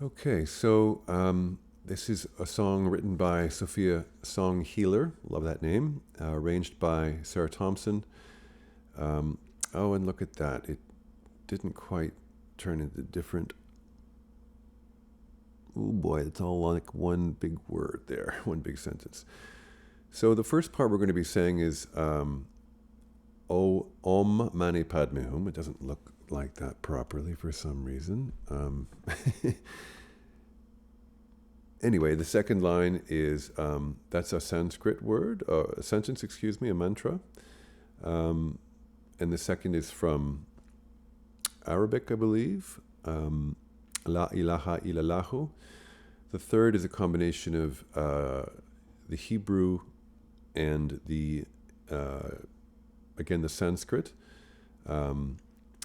Okay, so this is a song written by Sophia Songhealer. Love that name. Arranged by Sara Thomsen. Um, oh, and look at that. It didn't quite turn into different. Oh boy, it's all like one big word there, one big sentence. So the first part we're going to be saying is O Om Mani Padme Hum. It doesn't look like that properly for some reason. Anyway, the second line is that's a Sanskrit word, a sentence, excuse me, a mantra. And the second is from Arabic, I believe. La ilaha illallahu. The third is a combination of the Hebrew and again, the Sanskrit,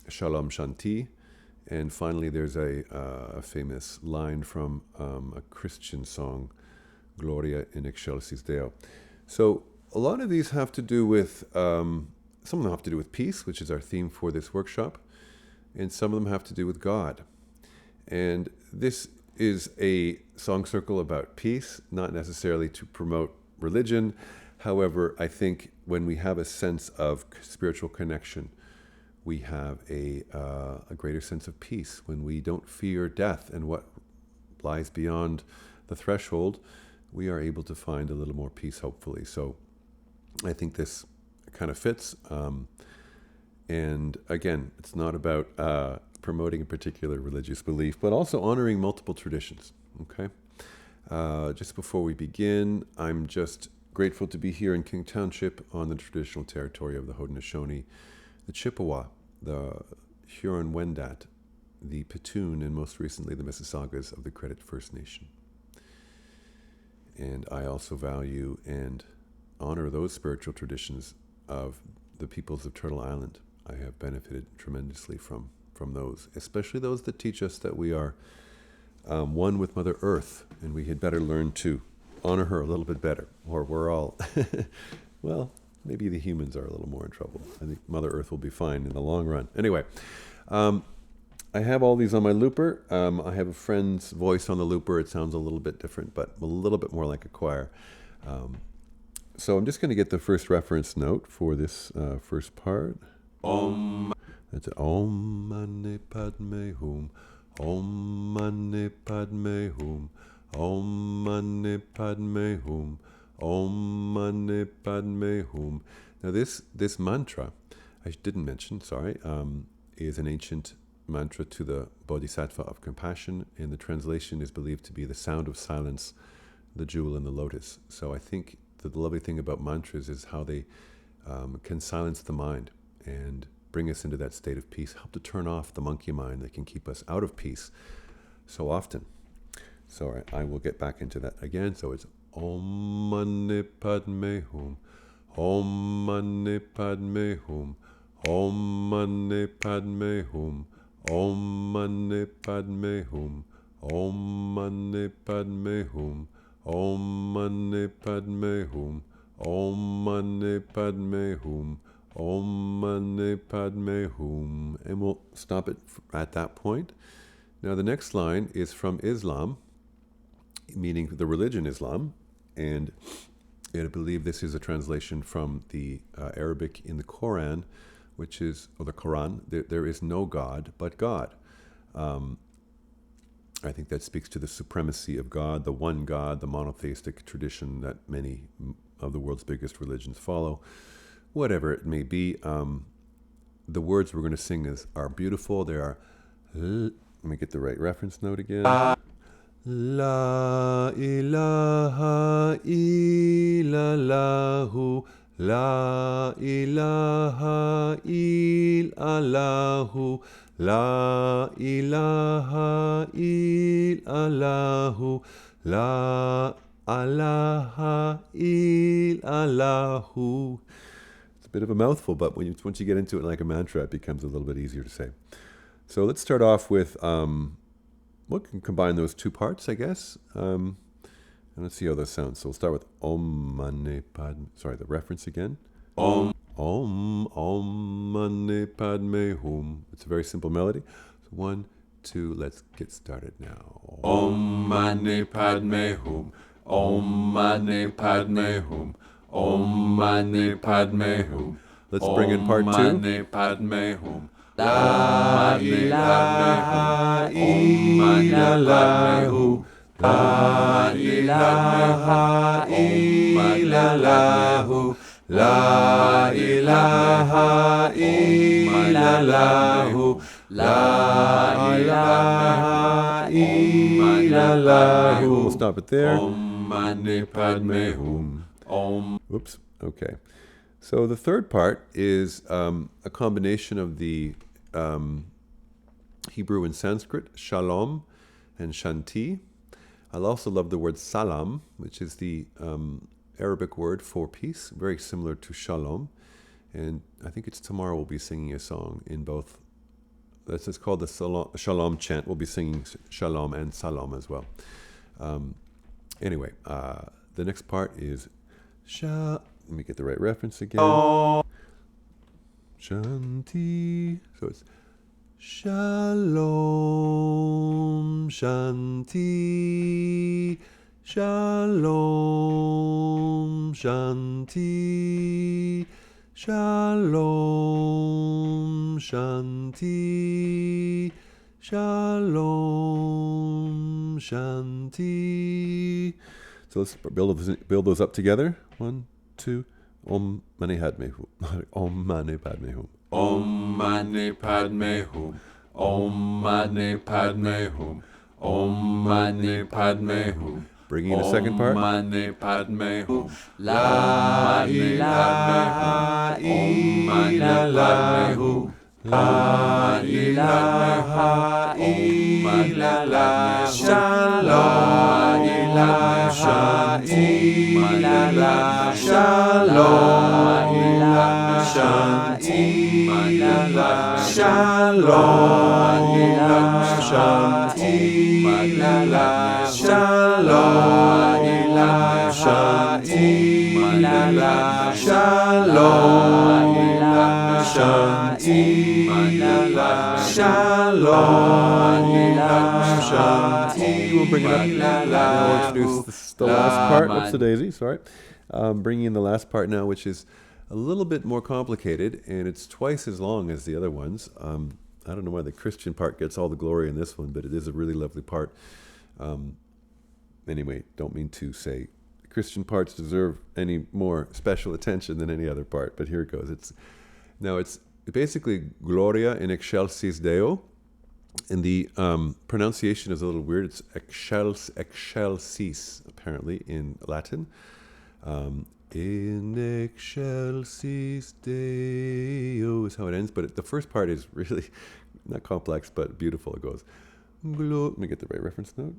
Shalom Shanti. And finally, there's a famous line from a Christian song, Gloria in excelsis Deo. So a lot of these have to do with, some of them have to do with peace, which is our theme for this workshop, and some of them have to do with God. And this is a song circle about peace, not necessarily to promote religion. However, I think when we have a sense of spiritual connection, we have a greater sense of peace. When we don't fear death and what lies beyond the threshold, we are able to find a little more peace, hopefully. So I think this kind of fits. And again, it's not about promoting a particular religious belief, but also honoring multiple traditions. Okay. Just before we begin, I'm just grateful to be here in King Township on the traditional territory of the Haudenosaunee, the Chippewa, the Huron-Wendat, the Petun, and most recently the Mississaugas of the Credit First Nation. And I also value and honor those spiritual traditions of the peoples of Turtle Island. I have benefited tremendously from those, especially those that teach us that we are one with Mother Earth, and we had better learn to honor her a little bit better, or we're all, well, maybe the humans are a little more in trouble. I think Mother Earth will be fine in the long run. Anyway, I have all these on my looper. I have a friend's voice on the looper. It sounds a little bit different, but a little bit more like a choir. So I'm just going to get the first reference note for this first part. Om. That's it. Om Mani Padme Hum. Om Mani Padme Hum. Om Mani Padme Hum. Om Mani Padme Hum. Now this mantra, I didn't mention, sorry, is an ancient mantra to the Bodhisattva of compassion, and the translation is believed to be the sound of silence, the jewel in the lotus. So I think the lovely thing about mantras is how they can silence the mind and bring us into that state of peace, help to turn off the monkey mind that can keep us out of peace so often. So I will get back into that again. So it's Om Mani Padme Hum. Om Mani Padme Hum. Om Mani Padme Hum. Om Mani Padme Hum. Om Mani Padme Hum. Om Mani Padme Hum. Om Mani Padme Hum. Om Mani Padme Hum. And we'll stop it at that point. Now the next line is from Islam, meaning the religion Islam, and I believe this is a translation from the Arabic in the Quran, which is, or the Quran, there is no God but God. I think that speaks to the supremacy of God, the one God, the monotheistic tradition that many of the world's biggest religions follow. Whatever it may be, the words we're going to sing are beautiful. They are, let me get the right reference note again. La ilaha illallahu, la ilaha illallahu, la ilaha illallahu, la ilaha illallahu. It's a bit of a mouthful, but once you get into it like a mantra, it becomes a little bit easier to say. So let's start off with, we can combine those two parts, I guess. And let's see how those sound. So we'll start with Om Mani Padme. Sorry, the reference again. Om. Om Mani Padme Hum. It's a very simple melody. So 1, two, let's get started now. Om Mani Padme Hum. Om Mani Padme Hum. Om Mani Padme Hum. Let's bring in part two. Om Mani Padme Hum. La ilaha illallah. La ilaha illallah. La ilaha illallah. La ilaha illallah. We'll stop it there. Om Mani Padme Hum. Om. Oops. Okay. So the third part is a combination of the Hebrew and Sanskrit, shalom and shanti. I also love the word salam, which is the Arabic word for peace, very similar to shalom. And I think it's tomorrow we'll be singing a song in both. It's called the Shalom Chant. We'll be singing Shalom and Salam as well. Anyway, the next part is let me get the right reference again. Shanti. So it's Shalom Shanti. Shalom Shanti. Shalom Shanti. Shalom Shanti. So let's build those up together. 1, 2. Om Mani Padme Hum. Om Mani Padme Hum. Om Mani Padme Hum. Om Mani Padme Hum. Om Mani Padme Hum. Bringing in a second part. Om Mani Padme Hum. La ilaha illallah. La ilaha illallah. Shalom Shanti. Shalom Shanti. Shalom Shanti. Shalom Shanti. Shalom Shanti. Shalom Shanti. We'll bring it up. Now we'll introduce the last part. Oops, the daisy, sorry. Bringing in the last part now, which is a little bit more complicated, and it's twice as long as the other ones. I don't know why the Christian part gets all the glory in this one, but it is a really lovely part. Anyway, don't mean to say Christian parts deserve any more special attention than any other part, but here it goes. It's basically Gloria in excelsis Deo, and the pronunciation is a little weird. It's excelsis, apparently, in Latin. In excelsis Deo is how it ends, but the first part is really not complex, but beautiful. It goes, let me get the right reference note.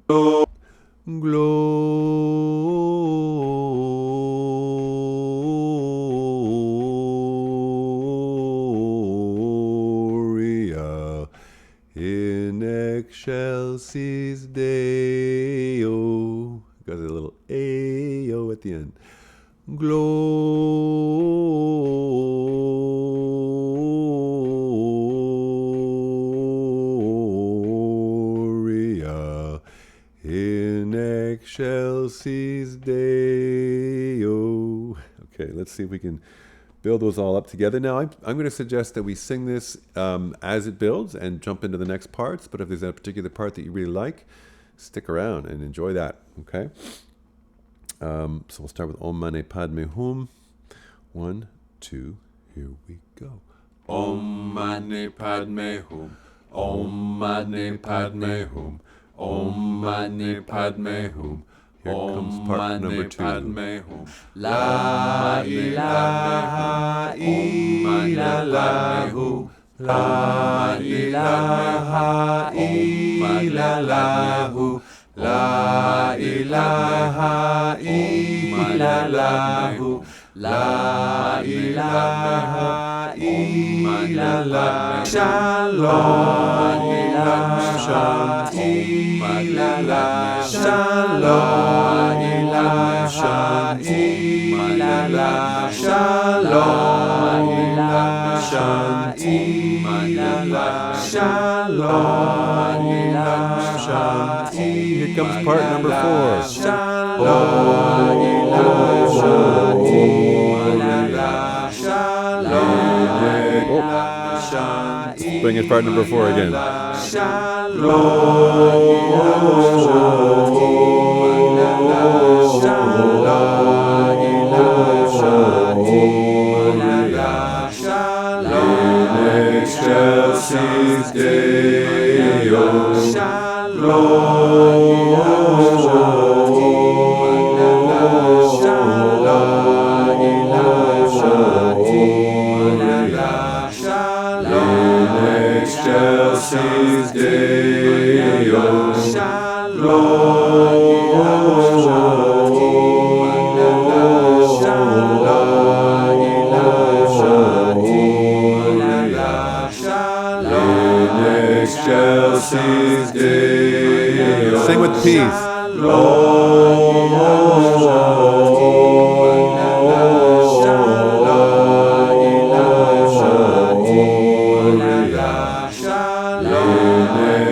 Gloria in excelsis Deo. Got a little Ao at the end. Gloria in excelsis Deo. Okay, let's see if we can build those all up together. Now, I'm going to suggest that we sing this as it builds and jump into the next parts. But if there's a particular part that you really like, stick around and enjoy that. Okay. So we'll start with Om Mani Padme Hum. 1, 2, here we go. Om Mani Padme Hum. Om Mani Padme Hum. Om Mani Padme Hum. Here comes part number 2. La ilaha illallah. La ilaha illallah. La ilaha illallah. La ilaha illallah. Shalom Shanti. Shalom Shanti. Shalom Shanti. Shalom Shanti. Here comes part number 4. Let's bring in part number 4 again. Excelsis Deo, excelsis Deo, excelsis Deo. Sing with peace.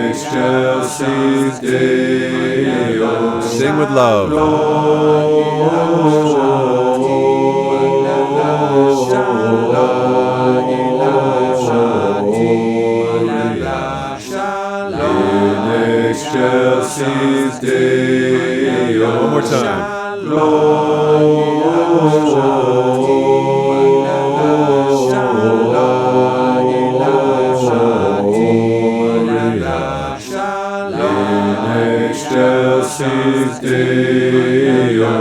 Excelsis Deo. Sing with love. Excelsis Deo. One more time. Excelsis Deo.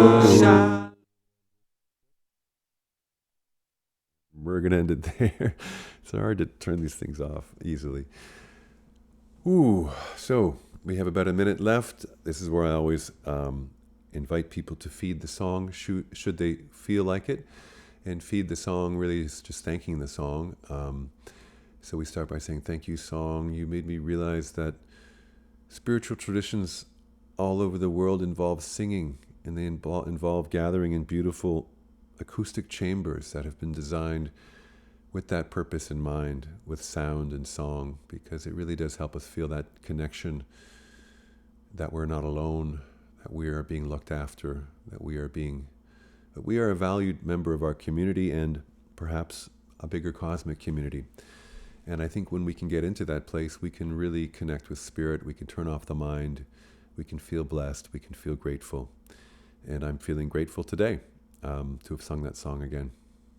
We're going to end it there. It's hard to turn these things off easily. Ooh, so we have about a minute left. This is where I always invite people to feed the song, should they feel like it. And feed the song really is just thanking the song. So we start by saying, thank you, song. You made me realize that spiritual traditions all over the world involve singing, and they involve gathering in beautiful acoustic chambers that have been designed with that purpose in mind, with sound and song, because it really does help us feel that connection, that we're not alone, that we are being looked after, that we are a valued member of our community and perhaps a bigger cosmic community. And I think when we can get into that place, we can really connect with spirit, we can turn off the mind, we can feel blessed, we can feel grateful. And I'm feeling grateful today to have sung that song again.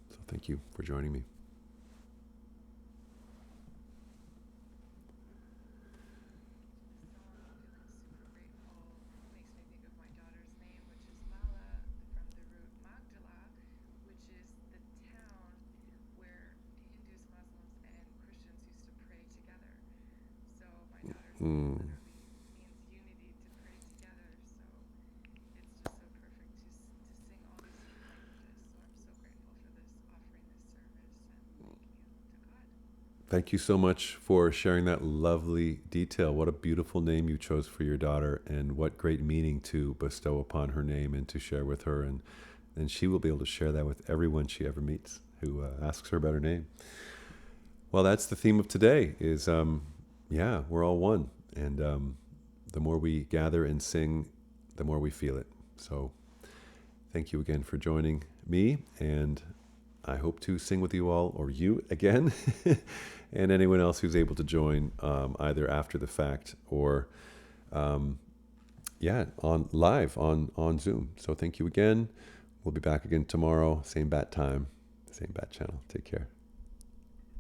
So thank you for joining me. Mm. Thank you so much for sharing that lovely detail. What a beautiful name you chose for your daughter, and what great meaning to bestow upon her name and to share with her. And she will be able to share that with everyone she ever meets who asks her about her name. Well, that's the theme of today is, we're all one. And the more we gather and sing, the more we feel it. So thank you again for joining me, and I hope to sing with you all, or you again, and anyone else who's able to join either after the fact or on live on Zoom. So thank you again. We'll be back again tomorrow, same bat time, same bat channel. Take care.